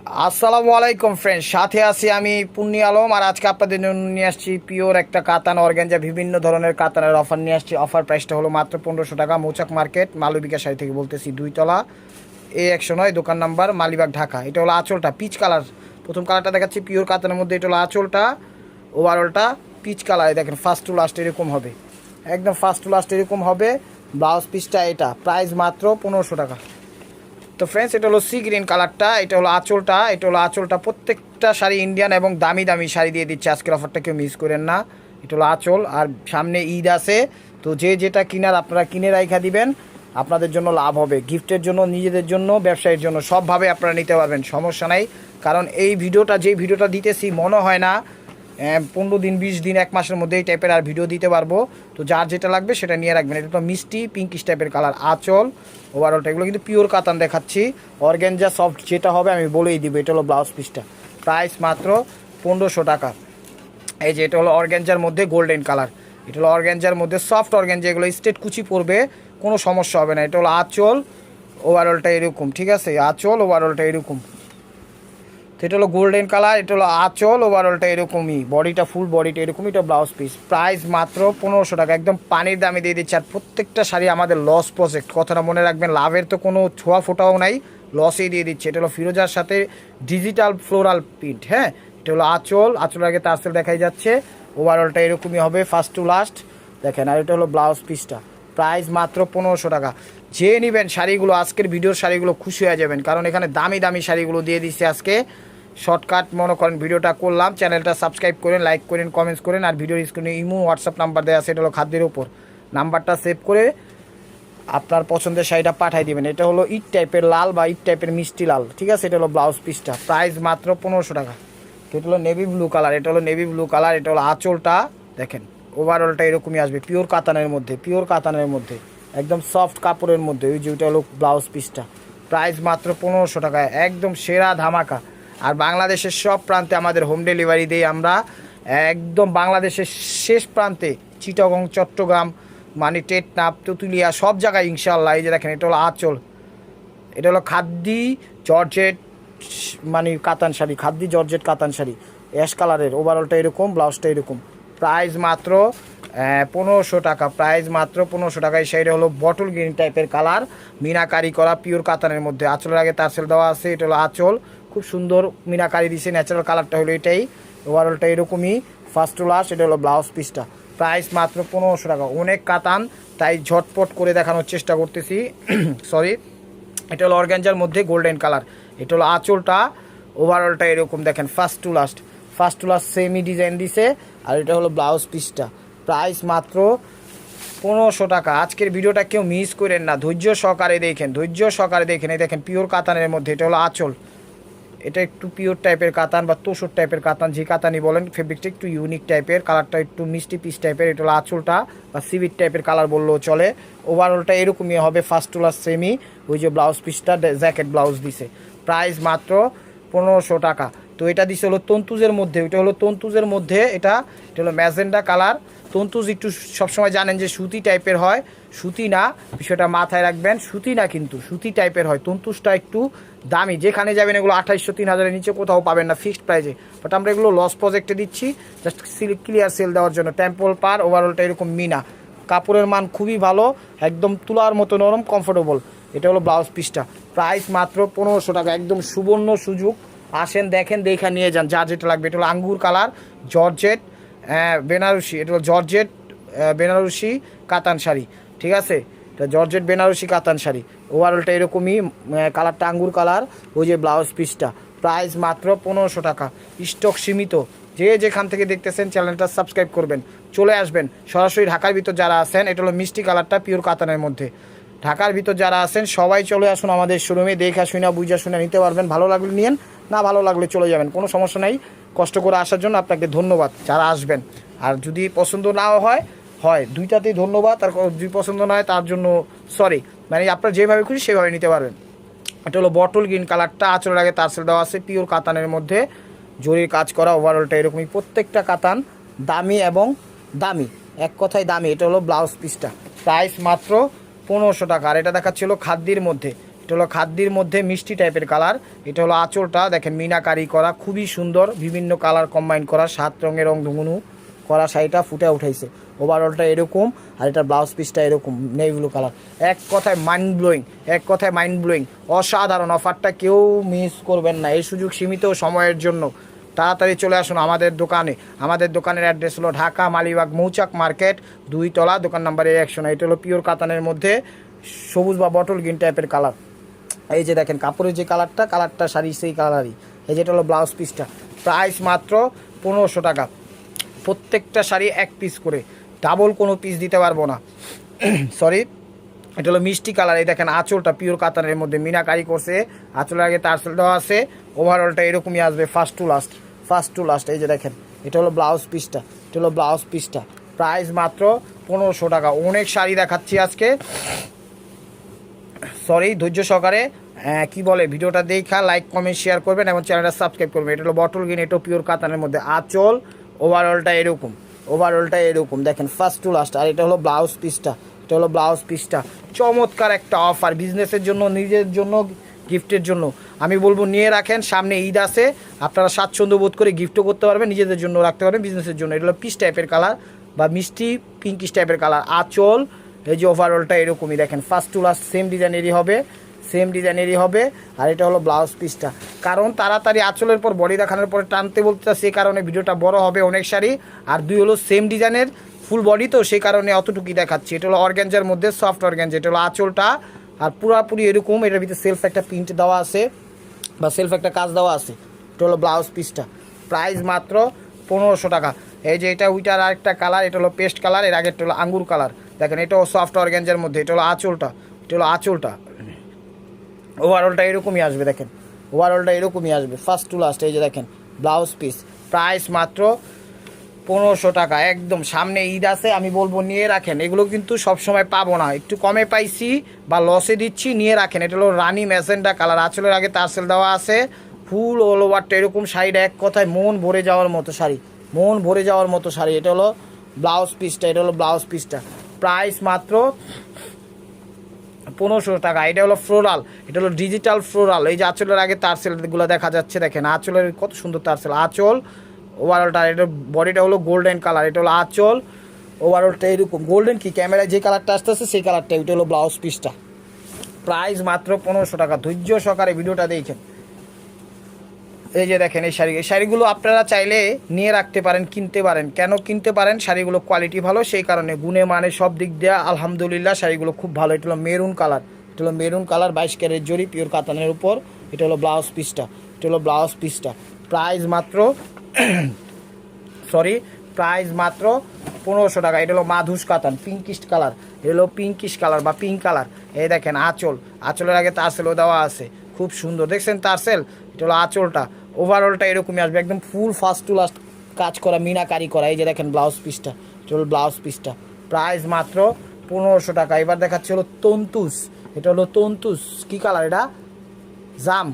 আসসালামু আলাইকুম ফ্রেন্ডস, সাথে আছি আমি পুণ্যি আলম। আর আজকে আপনাদের জন্য নিয়ে আসছি পিওর একটা কাতান অর্গানজা, বিভিন্ন ধরনের কাতানের অফার নিয়ে আসছি। অফার প্রাইসটা হলো মাত্র 1500 টাকা। মৌচাক মার্কেট, মালবিকা শাড়ি থেকে বলতেছি, 2 তলা, A109, দোকান নাম্বার মালিবাগ, ঢাকা। এটা হলো আঁচলটা, পিচ কালার। প্রথম কালারটা দেখাচ্ছি পিওর কাতানের মধ্যে। এটা হলো আঁচলটা, ওভারঅলটা পিচ কালারে। দেখেন ফার্স্ট টু লাস্ট এরকম হবে, একদম ফার্স্ট টু লাস্ট এরকম হবে। ব্লাউজ পিসটা এটা, প্রাইস মাত্র 1500 টাকা। তো ফ্রেন্ডস, এটা হলো সি গ্রিন কালারটা, এটা হলো আঁচলটা, এটা হলো আঁচলটা। প্রত্যেকটা শাড়ি ইন্ডিয়ান এবং দামি দামি শাড়ি দিয়ে দিচ্ছে আজকের অফারটা, কেউ মিস করেন না। এটা হলো আঁচল, আর সামনে ঈদ আছে, তো যে যেটা কিনার আপনারা কিনে রাইখা দিবেন, আপনাদের জন্য লাভ হবে। গিফটের জন্য, নিজেদের জন্য, ব্যবসায়ের জন্য, সবভাবে আপনারা নিতে পারবেন, সমস্যা নাই। কারণ এই ভিডিওটা, যেই ভিডিওটা দিতেছি, মনে হয় না 15 দিন, 20 দিন, 1 মাসের মধ্যে এই টাইপের আর ভিডিও দিতে পারবো। তো যার যেটা লাগবে সেটা নিয়ে রাখবেন। এটা তো মিষ্টি পিঙ্কিশ টাইপের কালার, আঁচল, ওভারঅলটা। এগুলো কিন্তু পিওর কাতান দেখাচ্ছি, অর্গানজা সফট যেটা হবে আমি বলেই দিব। এটা হলো ব্লাউজ পিসটা, প্রাইস মাত্র 1500 টাকা। এই যে এটা হলো অর্গানজার মধ্যে গোল্ডেন কালার, এটা হলো অর্গানজার মধ্যে সফট অর্গানজা। এগুলো স্ট্রেট কুচি পড়বে, কোনো সমস্যা হবে না। এটা হলো আঁচল, ওভারঅলটা এরকম, ঠিক আছে? আঁচল, ওভারঅলটা এরকম। তো এটা হলো গোল্ডেন কালার, এটা হলো আঁচল, ওভারঅলটা এরকমই, বডিটা ফুল বডিটা এরকমই। এটা ব্লাউজ পিস, প্রাইস মাত্র 1500 টাকা। একদম পানির দামে দিয়ে দিচ্ছে। আর প্রত্যেকটা শাড়ি আমাদের লস প্রজেক্ট, কথাটা মনে রাখবেন। লাভের তো কোনো ছোঁয়া ফোটাও নাই, লসেই দিয়ে দিচ্ছে। এটা হলো ফিরোজার সাথে ডিজিটাল ফ্লোরাল প্রিন্ট। হ্যাঁ, এটা হলো আঁচল, আঁচল আগে তারসেল দেখাই যাচ্ছে, ওভারঅলটা এরকমই হবে ফার্স্ট টু লাস্ট, দেখেন। আর এটা হলো ব্লাউজ পিসটা, প্রাইস মাত্র 1500 টাকা। যে নেবেন শাড়িগুলো, আজকের ভিডিওর শাড়িগুলো খুশি হয়ে যাবেন, কারণ এখানে দামি দামি শাড়িগুলো দিয়ে দিচ্ছে আজকে। শর্টকাট মনে করেন ভিডিওটা করলাম। চ্যানেলটা সাবস্ক্রাইব করেন, লাইক করেন, কমেন্টস করেন। আর ভিডিওর স্ক্রিনে ইমো, হোয়াটসঅ্যাপ নাম্বার দেওয়া আছে, এটা হলো খাদ্যের ওপর। নাম্বারটা সেভ করে আপনার পছন্দের শাড়িটা পাঠিয়ে দেবেন। এটা হলো ইট টাইপের লাল বা ইট টাইপের মিষ্টি লাল, ঠিক আছে? এটা হলো ব্লাউজ পিসটা, প্রাইস মাত্র 1500 টাকা। এটা হলো নেভি ব্লু কালার, এটা হলো নেভি ব্লু কালার। এটা হলো আঁচলটা, দেখেন। ওভারঅলটা এরকমই আসবে, পিওর কাতানের মধ্যে, পিওর কাতানের মধ্যে, একদম সফট কাপড়ের মধ্যে। ওই যে ওইটা হলো ব্লাউজ পিসটা, প্রাইস মাত্র 1500 টাকা, একদম সেরা ধামাকা। আর বাংলাদেশের সব প্রান্তে আমাদের হোম ডেলিভারি দিই আমরা, একদম বাংলাদেশের শেষ প্রান্তে, চিটাগং, চট্টগ্রাম, মানে টেকনাফ, তেঁতুলিয়া, সব জায়গায় ইনশাল্লাহ। এই যে দেখেন, এটা হলো আঁচল, এটা হলো খাদ্দি জর্জেট, মানে কাতান শাড়ি, খাদ্দি জর্জেট কাতান শাড়ি, অ্যাশ কালারের। ওভারঅলটা এরকম, ব্লাউজটা এরকম, প্রাইস মাত্র 1500 টাকা। প্রাইস মাত্র 1500 টাকা। এই শাড়িটা হলো বটল গ্রিন টাইপের কালার, মিনাকারি করা, পিওর কাতানের মধ্যে। আঁচলের আগে তারসেল দেওয়া আছে, এটা হলো আঁচল, খুব সুন্দর মিনাকারি দিছে। ন্যাচারাল কালারটা হলো এটাই, ওভারঅলটা এরকমই ফার্স্ট টু লাস্ট। এটা হলো ব্লাউজ পিসটা, প্রাইস মাত্র 1500 টাকা। অনেক কাতান, তাই ঝটপট করে দেখানোর চেষ্টা করতেছি, সরি। এটা হলো অর্গানজার মধ্যে গোল্ডেন কালার, এটা হলো আঁচলটা, ওভারঅলটা এরকম, দেখেন first to last, first to last semi design দিছে। আর এটা হলো ব্লাউজ পিসটা, প্রাইস মাত্র 1500 টাকা। আজকের ভিডিওটা কেউ মিস করেন না, ধৈর্য সহকারে দেখেন, ধৈর্য সহকারে দেখেন। এই দেখেন পিওর কাতানের মধ্যে, এটা হলো আঁচল, এটা একটু পিওর টাইপের কাতান বা তোষর টাইপের কাতান, যে কাতানই বলেন। ফেব্রিকটা একটু ইউনিক টাইপের, কালারটা একটু মিষ্টি পিস টাইপের। এটা হলো আঁচলটা, বা সিভিট টাইপের কালার বললেও চলে। ওভারঅলটা এরকমই হবে, ফার্স্ট টু লাস্ট সেমি। ওই যে ব্লাউজ পিসটা জ্যাকেট ব্লাউজ দিছে, প্রাইস মাত্র 1500 টাকা। তো এটা দিছে হলো তন্তুজের মধ্যে, ওইটা হলো তন্তুজের মধ্যে। এটা হলো ম্যাজেন্ডা কালার। তন্তুজ একটু সবসময় জানেন যে সুতি টাইপের হয়, সুতি না, বিষয়টা মাথায় রাখবেন। সুতি না, কিন্তু সুতি টাইপের হয়। তন্তুজটা একটু দামি, যেখানে যাবেন এগুলো 2800, 3000-এর নিচে কোথাও পাবেন না ফিক্সড প্রাইসে। বাট আমরা এগুলো লস প্রজেক্টে দিচ্ছি, জাস্ট ক্লিয়ার সেল দেওয়ার জন্য। টেম্পল পার, ওভারঅলটা এরকম মিনা, কাপড়ের মান খুবই ভালো, একদম তুলার মতো নরম, কমফোর্টেবল। এটা হলো ব্লাউজ পিসটা, প্রাইস মাত্র 1500 টাকা। একদম সুবর্ণ সুযোগ, আসেন দেখেন, দেখা নিয়ে যান, যা যেটা লাগবে। এটা হলো আঙ্গুর কালার, জর্জেট বেনারসি, এটা হলো জর্জেট বেনারসি কাতান শাড়ি, ঠিক আছে? এটা জর্জেট বেনারসি কাতান শাড়ি, ওভারঅলটা এরকমই, কালারটা আঙ্গুর কালার। ওই যে ব্লাউজ পিসটা, প্রাইস মাত্র 1500 টাকা। স্টক সীমিত, যে যেখান থেকে দেখতেছেন চ্যানেলটা সাবস্ক্রাইব করবেন, চলে আসবেন সরাসরি। ঢাকার ভিতর যারা আছেন, এটা হলো মিষ্টি কালারটা, পিওর কাতানের মধ্যে। ঢাকার ভিতর যারা আছেন সবাই চলে আসুন আমাদের শোরুমে, দেখা শুনে বুঝা শুনে নিতে পারবেন। ভালো লাগলে নিয়েন, না ভালো লাগলে চলে যাবেন, কোনো সমস্যা নাই। কষ্ট করে আসার জন্য আপনাকে ধন্যবাদ যারা আসবেন। আর যদি পছন্দ নাও হয়, দুইটাতেই ধন্যবাদ। আর যদি পছন্দ না হয় তার জন্য সরি, মানে আপনারা যেভাবে খুশি সেভাবে নিতে পারবেন। এটা হলো বটল গ্রিন কালারটা, আঁচলের আগে তারসেল দেওয়া আছে, পিওর কাতানের মধ্যে, জরির কাজ করা। ওভারঅলটা এরকমই, প্রত্যেকটা কাতান দামি এবং দামি, এক কথায় দামি। এটা হলো ব্লাউজ পিসটা, প্রাইস মাত্র 1500 টাকা। আর এটা দেখাচ্ছিল খাদ্যির মধ্যে, এটা এটা হলো খাদ্যের মধ্যে মিষ্টি টাইপের কালার। এটা হলো আঁচলটা দেখেন মিনাকারি করা, খুবই সুন্দর, বিভিন্ন কালার কম্বাইন করা, 7 রঙের রং ধুনুধুনু করা শাড়িটা ফুটে উঠাইছে। ওভারঅলটা এরকম, আর এটা ব্লাউজ পিসটা এরকম নেভি ব্লু কালার। এক কথায় মাইন্ড ব্লোয়িং, অসাধারণ। অফারটা কেউ মিস করবেন না, এই সুযোগ সীমিত সময়ের জন্য। তাড়াতাড়ি চলে আসুন আমাদের দোকানে। আমাদের দোকানের অ্যাড্রেস হলো ঢাকা মালিবাগ মৌচাক মার্কেট 2 তলা, দোকান নাম্বার 109। এটা হলো পিওর কাতানের মধ্যে সবুজ বা বটল গ্রিন টাইপের কালার। এই যে দেখেন কাপড়ের যে কালারটা শাড়ি সেই কালারই। এই যেটা হলো ব্লাউজ পিসটা, প্রাইস মাত্র 1500 টাকা। প্রত্যেকটা শাড়ি 1 পিস করে, ডাবল কোনো পিস দিতে পারবো না। সরি, এটা হলো মিষ্টি কালার। এই দেখেন আঁচলটা পিওর কাতানের মধ্যে মিনাকারি করছে, আঁচলের আগে টার্সেল দেওয়া আছে। ওভারঅলটা এরকমই আসবে ফার্স্ট টু লাস্ট। এই যে দেখেন এটা হলো ব্লাউজ পিসটা, প্রাইস মাত্র 1500 টাকা। অনেক শাড়ি দেখাচ্ছি আজকে, সরি, ধৈর্য সহকারে কি বলে ভিডিওটা দেখা লাইক কমেন্ট শেয়ার করবেন এবং চ্যানেলটা সাবস্ক্রাইব করবেন। এটা হলো বটল গ্রিন, এটাও পিওর কাতানের মধ্যে আঁচল। ওভারঅলটা এরকম দেখেন ফার্স্ট টু লাস্ট। আর এটা হলো ব্লাউজ পিসটা, চমৎকার একটা অফার বিজনেসের জন্য, নিজের জন্য, গিফটের জন্য। আমি বলবো নিয়ে রাখেন, সামনে ঈদ আছে, আপনারা স্বাচ্ছন্দ্য বোধ করে গিফটও করতে পারবেন, নিজেদের জন্য রাখতে পারবেন, বিজনেসের জন্য। এটা হলো পিস টাইপের কালার বা মিষ্টি পিঙ্কিশ টাইপের কালার আঁচল। এই যে ওভারঅলটা এরকমই দেখেন ফার্স্ট টু লাস্ট সেম ডিজাইনেরই হবে। আর এটা হলো ব্লাউজ পিসটা। কারণ তাড়াতাড়ি আঁচলের পর বডি দেখানোর পরে টানতে বলতে, সেই কারণে ভিডিওটা বড় হবে অনেক শাড়ি। আর 2 হলো সেম ডিজাইনের ফুল বডি, তো সেই কারণে অতটুকুই দেখাচ্ছি। এটা হলো অর্গ্যাঞ্জার মধ্যে সফট অর্গ্যাঞ্জা। এটা হলো আঁচলটা, আর পুরাপুরি এরকম। এটার ভিতরে সেলফ একটা প্রিন্ট দেওয়া আছে বা সেলফ একটা কাজ দেওয়া আছে। এটা হলো ব্লাউজ পিসটা, প্রাইস মাত্র 1500 টাকা। এই যে এটা ওইটার আরেকটা কালার, এটা হলো পেস্ট কালার, এর আগেরটা হলো আঙ্গুর কালার। দেখেন এটাও সফট অর্গ্যাঞ্জার মধ্যে। এটা হলো আঁচলটা, ওভারঅলটা এরকমই আসবে। দেখেন ওভারঅলটা এরকমই আসবে ফার্স্ট টু লাস্ট। এই যে দেখেন ব্লাউজ পিস, প্রাইস মাত্র 1500 টাকা। একদম সামনে ঈদ আছে, আমি বলবো নিয়ে রাখেন। এগুলো কিন্তু সবসময় পাবো না, একটু কমে পাইছি বা লসে দিচ্ছি, নিয়ে রাখেন। এটা হলো রানি ম্যাজেন্টা কালার, আঁচলের আগে টার্সেল দেওয়া আছে, ফুল অল ওভারটা এরকম। শাড়িটা এক কথায় মন ভরে যাওয়ার মতো শাড়ি। এটা হলো ব্লাউজ পিসটা, প্রাইস মাত্র 1500 টাকা। এটা হলো ফ্লোরাল, এটা হলো ডিজিটাল ফ্লোরাল। এই যে আঁচলের আগে তারসেলগুলো দেখা যাচ্ছে, দেখেন আঁচলের কত সুন্দর তারসেল। আঁচল ওভারঅলটা, এটা বডিটা হলো গোল্ডেন কালার। এটা হলো আঁচল, ওভারঅলটা এরকম গোল্ডেন, কি ক্যামেরায় যে কালারটা আসতেছে সেই কালারটা। এটা হলো ব্লাউজ পিসটা, প্রাইস মাত্র 1500 টাকা। ধৈর্য সহকারে ভিডিওটা দেখেন। এই যে দেখেন এই শাড়িগুলো আপনারা চাইলে নিয়ে রাখতে পারেন, কিনতে পারেন। কেন কিনতে পারেন? শাড়িগুলো কোয়ালিটি ভালো, সেই কারণে গুণে মানে সব দিক দিয়ে আলহামদুলিল্লাহ শাড়িগুলো খুব ভালো। এটা হলো মেরুন কালার, 22 ক্যারেট জরি পিওর কাতানের উপর। এটা হলো ব্লাউজ পিসটা, প্রাইস মাত্র প্রাইস মাত্র 1500 টাকা। এটা হলো মাধুস কাতান, পিঙ্কিশ কালার বা পিঙ্ক কালার। এই দেখেন আঁচলের আগে তারসেলও দেওয়া আছে, খুব সুন্দর দেখছেন তারসেল। এটা হলো আঁচলটা, ওভারঅলটা এরকমই আসবে, একদম ফুল ফার্স্ট টু লাস্ট কাজ করা, মিনাকারি করা। এই যে দেখেন ব্লাউজ পিসটা, এটা হলো ব্লাউজ পিসটা, প্রাইস মাত্র 1500 টাকা। এবার দেখাচ্ছে হলো তন্তুস। এটা হলো তন্তুস, কি কালার? এটা জাম,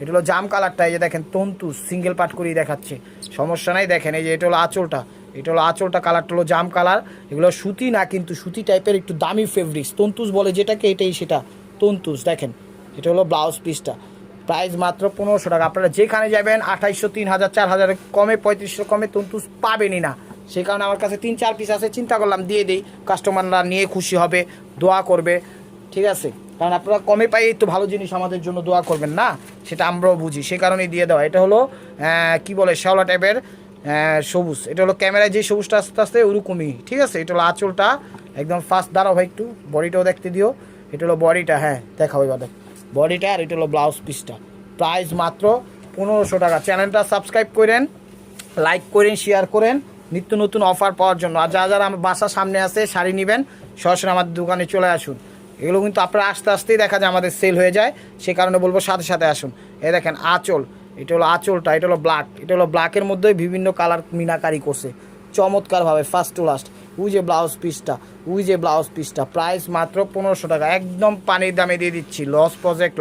এটা হলো জাম কালারটা। এই যে দেখেন তন্তুস, সিঙ্গেল পার্ট করেই দেখাচ্ছে, সমস্যা নাই। দেখেন এই যে এটা হলো আঁচলটা, কালারটা হলো জাম কালার। এগুলো সুতি না, কিন্তু সুতি টাইপের একটু দামি ফেব্রিক্স, তন্তুস বলে যেটাকে, এটাই সেটা তন্তুস। দেখেন এটা হলো ব্লাউজ পিসটা, প্রাইস মাত্র 1500 টাকা। আপনারা যেখানে যাবেন 2800, 3000, 4000 কমে, 3500 কমে তন্তুস পাবেনই না। সেই কারণে আমার কাছে 3-4 পিস আছে, চিন্তা করলাম দিয়ে দিই, কাস্টমাররা নিয়ে খুশি হবে, দোয়া করবে, ঠিক আছে? কারণ আপনারা কমে পাই তো ভালো জিনিস আমাদের জন্য দোয়া করবেন না, সেটা আমরাও বুঝি, সে কারণেই দিয়ে দেওয়া। এটা হলো কি বলে শ্যাওলা টাইপের সবুজ। এটা হলো ক্যামেরায় যে সবুজটা আস্তে আস্তে ওরকমই, ঠিক আছে? এটা হলো আঁচলটা, একদম ফার্স্ট। দাঁড়াও ভাই একটু বডিটাও দেখতে দিও। এটা হলো বডিটা, হ্যাঁ দেখাও এবার দেখ বডিটা। আর এটা হলো ব্লাউজ পিসটা, প্রাইস মাত্র 1500 টাকা। চ্যানেলটা সাবস্ক্রাইব করেন, লাইক করেন, শেয়ার করেন নিত্য নতুন অফার পাওয়ার জন্য। আর যারা আমার বাসার সামনে আছে শাড়ি নেবেন, সরাসরি আমাদের দোকানে চলে আসুন। এগুলো কিন্তু আপনারা আস্তে আস্তেই দেখা যায় আমাদের সেল হয়ে যায়, সে কারণে বলবো সাথে সাথে আসুন। এই দেখেন আঁচল, এটা হলো আঁচলটা, এটা হলো ব্ল্যাক। এটা হলো ব্ল্যাকের মধ্যে বিভিন্ন কালার মিনাকারি করছে চমৎকারভাবে ফার্স্ট টু লাস্ট। ওই যে ব্লাউজ পিসটা, প্রাইস মাত্র 1500 টাকা। একদম পানির দামে দিয়ে দিচ্ছি, লস প্রজেক্ট,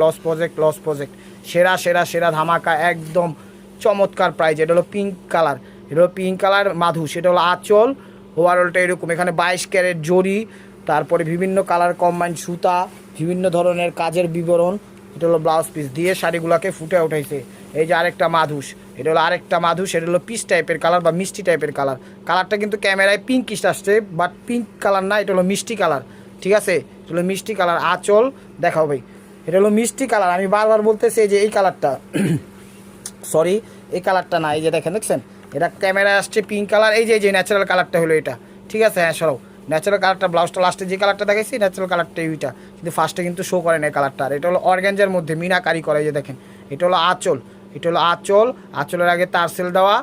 সেরা ধামাকা, একদম চমৎকার প্রাইস। এটা হলো পিঙ্ক কালার, মাধু। সেটা হলো আঁচল, ওভারঅলটা এরকম। এখানে 22 ক্যারেট জরি তারপরে বিভিন্ন কালার কম্বাইন্ড সুতা, বিভিন্ন ধরনের কাজের বিবরণ। এটা হলো ব্লাউজ পিস দিয়ে শাড়িগুলোকে ফুটে উঠাইছে। এই যে আরেকটা মাধুস, এটা হলো আরেকটা মাধুস, এটা হলো পিচ টাইপের কালার বা মিষ্টি টাইপের কালার। কালারটা কিন্তু ক্যামেরায় পিঙ্কিশ আসছে, বাট পিঙ্ক কালার না, এটা হলো মিষ্টি কালার। ঠিক আছে, এটা হলো মিষ্টি কালার। আঁচল দেখাও ভাই, এটা হলো মিষ্টি কালার। আমি বারবার বলতেছি যে এই কালারটা সরি, এই কালারটা না, এই যে দেখছেন এটা ক্যামেরায় আসছে পিঙ্ক কালার। এই যে ন্যাচারাল কালারটা হলো এটা। ঠিক আছে, হ্যাঁ সরাও, ন্যাচারাল কালারটা ব্লাউজটা লাস্টে যে কালারটা দেখাইছি ন্যাচারাল কালারটা এইটা, কিন্তু ফার্স্টে কিন্তু শো করে না এই কালারটা। আর এটা হলো অর্গ্যাঞ্জার মধ্যে মিনাকারি করা, এই যে দেখেন এটা হলো আঁচল, এটা হলো আঁচল। আঁচলের আগে তারসেল দেওয়া,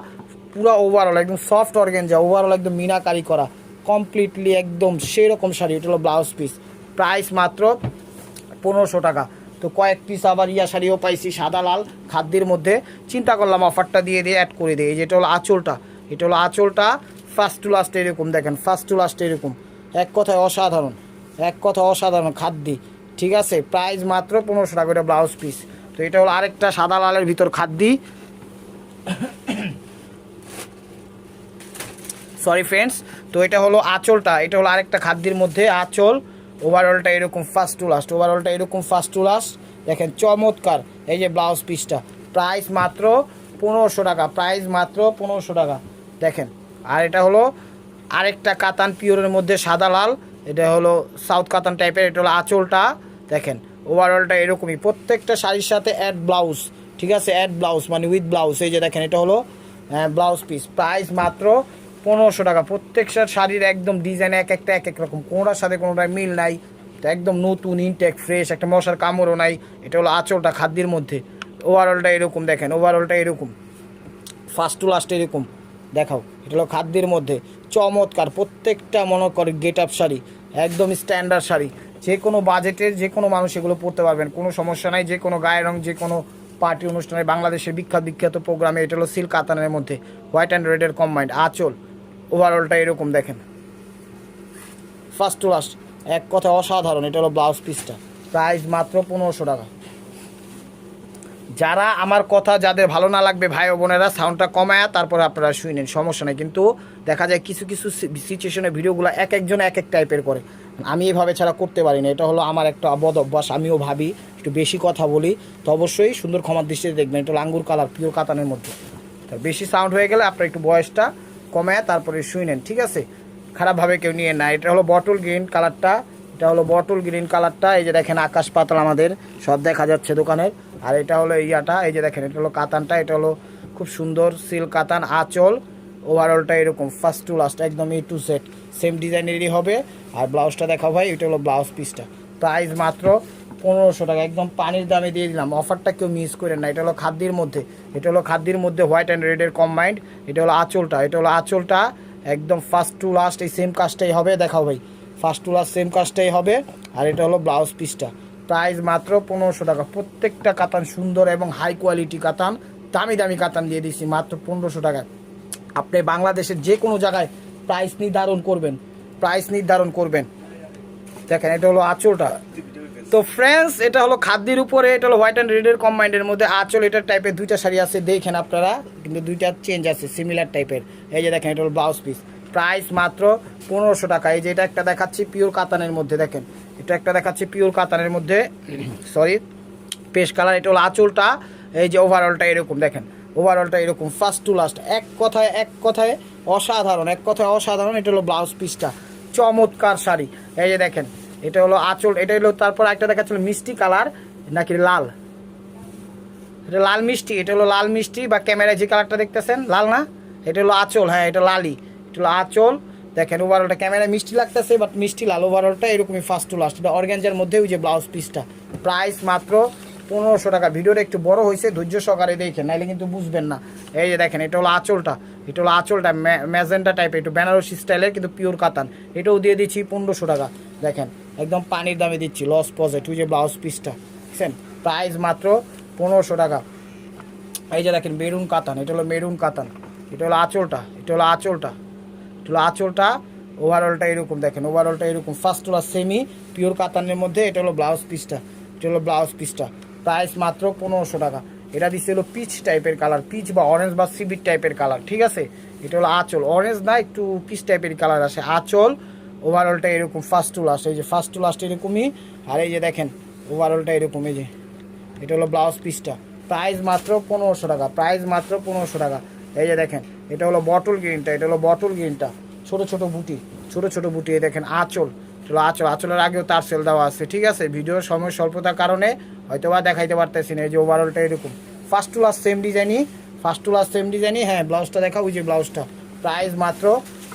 পুরো ওভারঅল একদম সফট অর্গ্যাঞ্জা, ওভারঅল একদম মিনাকারি করা কমপ্লিটলি একদম সেরকম শাড়ি। এটা হলো ব্লাউজ পিস, প্রাইস মাত্র 1500 টাকা। তো কয়েক পিস আবার শাড়িও পাইছি সাদা লাল খাদ্যের মধ্যে, চিন্তা করলাম অফারটা দিয়ে অ্যাড করে দিই। এই যে এটা হলো আঁচলটা, এটা হলো আঁচলটা ফার্স্ট টু লাস্ট এরকম দেখেন, ফার্স্ট টু লাস্ট এরকম, এক কথায় অসাধারণ, এক কথা অসাধারণ খাদ্যি। ঠিক আছে, প্রাইস মাত্র 1500 টাকা এটা ব্লাউজ পিস। তো এটা হলো আরেকটা সাদা লালের ভিতর খাদ্যি, সরি ফ্রেন্ডস। তো এটা হলো আঁচলটা, এটা হলো আরেকটা খাদ্যের মধ্যে আঁচল। ওভারঅলটা এরকম ফার্স্ট টু লাস্ট, ওভারঅলটা এরকম ফার্স্ট টু লাস্ট দেখেন, চমৎকার। এই যে ব্লাউজ পিসটা, প্রাইস মাত্র 1500 টাকা, প্রাইস মাত্র 1500 টাকা দেখেন। আর এটা হলো আরেকটা কাতান পিওরের মধ্যে সাদা লাল, এটা হলো সাউথ কাতান টাইপের। এটা হলো আঁচলটা দেখেন, ওভারঅলটা এরকমই, প্রত্যেকটা শাড়ির সাথে অ্যাড ব্লাউজ। ঠিক আছে, অ্যাড ব্লাউজ মানে উইথ ব্লাউজ। এই যে দেখেন এটা হলো ব্লাউজ পিস, প্রাইস মাত্র 1500 টাকা। প্রত্যেকটা শাড়ির একদম ডিজাইন এক একটা এক এক রকম, কোনোটার সাথে কোনোটার মিল নাই, তো একদম নতুন ইনটেক ফ্রেশ, একটা মশার কামড়ও নাই। এটা হলো আঁচলটা খাদ্যের মধ্যে, ওভারঅলটা এরকম দেখেন, ওভারঅলটা এরকম ফার্স্ট টু লাস্ট এরকম দেখাও। এটা হলো খাদ্যের মধ্যে চমৎকার, প্রত্যেকটা মনে করে গেট আপ শাড়ি, একদম স্ট্যান্ডার্ড শাড়ি, যে কোনো বাজেটের যে কোনো মানুষ এগুলো পরতে পারবেন, কোনো সমস্যা নাই। যে কোনো গায়ের রং, যে কোনো পার্টি অনুষ্ঠানে, বাংলাদেশের বিখ্যাত প্রোগ্রামে। এটা হলো সিল্ক কাতানের মধ্যে হোয়াইট অ্যান্ড রেডের কম্বাইন্ড আঁচল, ওভারঅলটা এরকম দেখেন, ফার্স্ট টু লাস্ট এক কথা অসাধারণ। এটা হলো ব্লাউজ পিসটা, প্রাইস মাত্র 1500 টাকা। যারা আমার কথা যাদের ভালো না লাগবে ভাই ও বোনেরা, সাউন্ডটা কমায়া তারপরে আপনারা শুনেন, সমস্যা নেই। কিন্তু দেখা যায় কিছু কিছু সিচুয়েশনের ভিডিওগুলো এক একজন এক এক টাইপের করে, আমি এভাবে ছাড়া করতে পারি না। এটা হলো আমার একটা বদ অভ্যাস, আমিও ভাবি একটু বেশি কথা বলি, তো অবশ্যই সুন্দর ক্ষমার দৃষ্টিতে দেখবেন। এটা আঙ্গুর কালার পিওর কাতানের মধ্যে, তার বেশি সাউন্ড হয়ে গেলে আপনারা একটু বয়সটা কমায়া তারপরে শুনেন, ঠিক আছে? খারাপভাবে কেউ নিয়ে না। এটা হলো বটল গ্রিন কালারটা, এটা হলো বটল গ্রিন কালারটা। এই যে দেখেন আকাশ পাতাল আমাদের সব দেখা যাচ্ছে দোকানের। আর এটা হলো ইয়াটা, এই যে দেখেন এটা হলো কাতানটা, এটা হলো খুব সুন্দর সিল্ক কাতান আঁচল। ওভারঅলটা এরকম ফার্স্ট টু লাস্ট একদম এ টু সেট সেম ডিজাইনেরই হবে। আর ব্লাউজটা দেখাও ভাই, এটা হলো ব্লাউজ পিসটা, প্রাইস মাত্র 1500 টাকা, একদম পানির দামে দিয়ে দিলাম। অফারটা কেউ মিস করেন না। এটা হলো খাদ্যের মধ্যে, এটা হলো খাদ্যের মধ্যে হোয়াইট অ্যান্ড রেডের কম্বাইন্ড। এটা হলো আঁচলটা, এটা হলো আঁচলটা একদম ফার্স্ট টু লাস্ট এই সেম কাজটাই হবে। দেখাও ভাই, ফার্স্ট টু লাস্ট সেম কাজটাই হবে। আর এটা হলো ব্লাউজ পিসটা, প্রাইস মাত্র 1500 টাকা। প্রত্যেকটা কাতান সুন্দর এবং হাই কোয়ালিটি কাতান, দামি দামি কাতান দিয়ে দিচ্ছি মাত্র 1500 টাকায়। আপনি বাংলাদেশের যে কোনো জায়গায় প্রাইস নির্ধারণ করবেন, প্রাইস নির্ধারণ করবেন। দেখেন এটা হলো আঁচলটা। তো ফ্রেন্ডস, এটা হলো খাদ্যের উপরে, এটা হলো হোয়াইট অ্যান্ড রেডের কম্বাইন্ডের মধ্যে আঁচল। এটার টাইপের দুইটা শাড়ি আছে, দেখেন আপনারা, কিন্তু দুইটা চেঞ্জ আছে, সিমিলার টাইপের। এই যে দেখেন এটা হলো ব্লাউজ পিস, প্রাইস মাত্র 1500 টাকা। এই যে এটা একটা দেখাচ্ছি পিওর কাতানের মধ্যে, দেখেন এটা একটা দেখাচ্ছি পিওর কাতানের মধ্যে, সরি পেশ কালার। এটা হলো আঁচলটা, এই যে ওভারঅলটা এরকম দেখেন, ওভারঅলটা এরকম ফার্স্ট টু লাস্ট এক কথায় অসাধারণ, এক কথায় অসাধারণ। এটা হলো ব্লাউজ পিসটা, চমৎকার শাড়ি। এই যে দেখেন এটা হলো আঁচল, এটা হলো, তারপর একটা দেখাচ্ছিল মিষ্টি কালার নাকি লাল, এটা লাল মিষ্টি, এটা হলো লাল মিষ্টি বা ক্যামেরায় যে কালারটা দেখতেছেন লাল না, এটা হলো আঁচল, হ্যাঁ এটা লালই, এটা হলো আঁচল। দেখেন ওভারঅলটা ক্যামেরায় মিষ্টি লাগতেছে, বাট মিষ্টি লাল, ওভারঅলটা এরকমই ফার্স্ট টু লাস্ট। এটা অর্গ্যাঞ্জার মধ্যে ওই যে ব্লাউজ পিসটা, প্রাইস মাত্র 1500 টাকা। ভিডিওটা একটু বড় হয়েছে, ধৈর্য সহকারে দেখেন, নাইলে কিন্তু বুঝবেন না। এই যে দেখেন এটা হলো আঁচলটা, এটা হলো আঁচলটা ম্যাজেন্টা টাইপের, একটু বেনারসি স্টাইলের কিন্তু পিওর কাতান। এটাও দিয়ে দিচ্ছি 1500 টাকা। দেখেন একদম পানির দামে দিচ্ছি, লস পজেট। ওই যে ব্লাউজ পিসটা দেখছেন, প্রাইস মাত্র 1500 টাকা। এই যে দেখেন মেরুন কাতান, এটা হলো মেরুন কাতান, এটা হলো আঁচলটা, এটা হলো আঁচলটা, এটা হলো আঁচলটা। ওভারঅলটা এরকম দেখেন, ওভারঅলটা এরকম first to last semi pure কাতানের মধ্যে। এটা হলো ব্লাউজ পিসটা, এটা হলো ব্লাউজ পিসটা, প্রাইস মাত্র 1500 টাকা। এটা দিচ্ছে হলো পিচ টাইপের কালার, পিচ বা অরেঞ্জ বা সিবিট টাইপের কালার, ঠিক আছে? এটা হলো আঁচল, অরেঞ্জ না একটু পিচ টাইপের কালার আসে আঁচল। ওভারঅলটা এরকম ফার্স্ট টু লাস্ট, এই যে ফার্স্ট টু লাস্ট এরকমই। আর এই যে দেখেন ওভারঅলটা এরকম, এই যে এটা হলো ব্লাউজ পিসটা, প্রাইস মাত্র 1500 টাকা, প্রাইস মাত্র 1500 টাকা। এই যে দেখেন এটা হলো বটল গ্রিনটা, এটা হলো বটল গ্রিনটা, ছোটো ছোটো বুটি, ছোটো ছোটো বুটি। এই দেখেন আঁচল, চলো আঁচল, আঁচলের আগেও তার সেল দেওয়া আছে, ঠিক আছে। ভিডিওর সময় স্বল্পতার কারণে হয়তো বা দেখাইতে পারতেছি না। এই যে ওভারঅলটা এরকম ফার্স্ট টু লাস্ট সেম ডিজাইনই, ফার্স্ট টু লাস্ট সেম ডিজাইনই। হ্যাঁ ব্লাউজটা দেখা, ওই যে ব্লাউজটা, প্রাইস মাত্র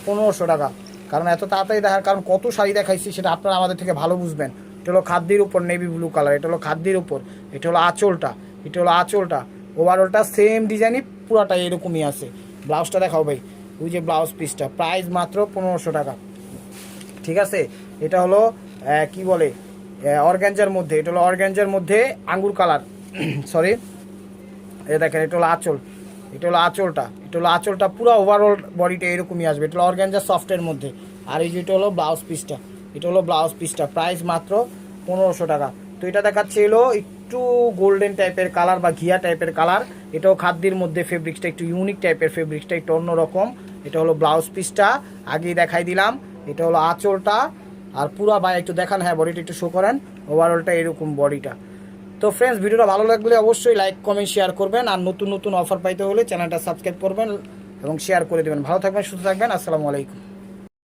1500 টাকা। কারণ এত তাড়াতাড়ি দেখার কারণ কত শাড়ি দেখাইছি সেটা আপনারা আমাদের থেকে ভালো বুঝবেন। এটা হলো খাদ্যের উপর নেভি ব্লু কালার, এটা হলো খাদ্যের উপর, এটা হলো আঁচলটা, এটা হলো আঁচলটা, ওভারঅলটা সেম ডিজাইনই পুরাটা এরকমই আছে। ব্লাউজটা দেখাও ভাই, ওই যে ব্লাউজ পিসটা, প্রাইস মাত্র 1500 টাকা, ঠিক আছে। এটা হলো কি বলে অর্গানজার মধ্যে, এটা হলো অর্গানজার মধ্যে আঙ্গুর কালার সরি, এই দেখেন এটা হলো আঁচল, এটা হলো আঁচলটা, এটা হলো আঁচলটা, পুরো ওভারঅল বডিটা এরকমই আসবে। এটা হলো অর্গানজা সফটের মধ্যে। আর এই যে এটা হলো ব্লাউজ পিসটা, এটা হলো ব্লাউজ পিসটা, প্রাইস মাত্র 1500 টাকা। তো এটা দেখাচ্ছে হলো একটু গোল্ডেন টাইপের কালার বা ঘিয়া টাইপের কালার। এটাও খাদ্যের মধ্যে, ফেব্রিক্সটা একটু ইউনিক টাইপের, ফেব্রিক্সটা একটু অন্যরকম। এটা হলো ব্লাউজ পিসটা, আগেই দেখাই দিলাম। এটা হলো আঁচলটা, আর পুরা ভাই একটু দেখান, হ্যাঁ বডিটা একটু শো করেন, ওভারঅলটা এরকম বডিটা। তো ফ্রেন্ডস ভিডিওটা ভালো লাগলে অবশ্যই লাইক কমেন্ট শেয়ার করবেন, আর নতুন নতুন অফার পাইতে হলে চ্যানেলটা সাবস্ক্রাইব করবেন এবং শেয়ার করে দেবেন। ভালো থাকবেন, সুস্থ থাকবেন, আসসালামু আলাইকুম।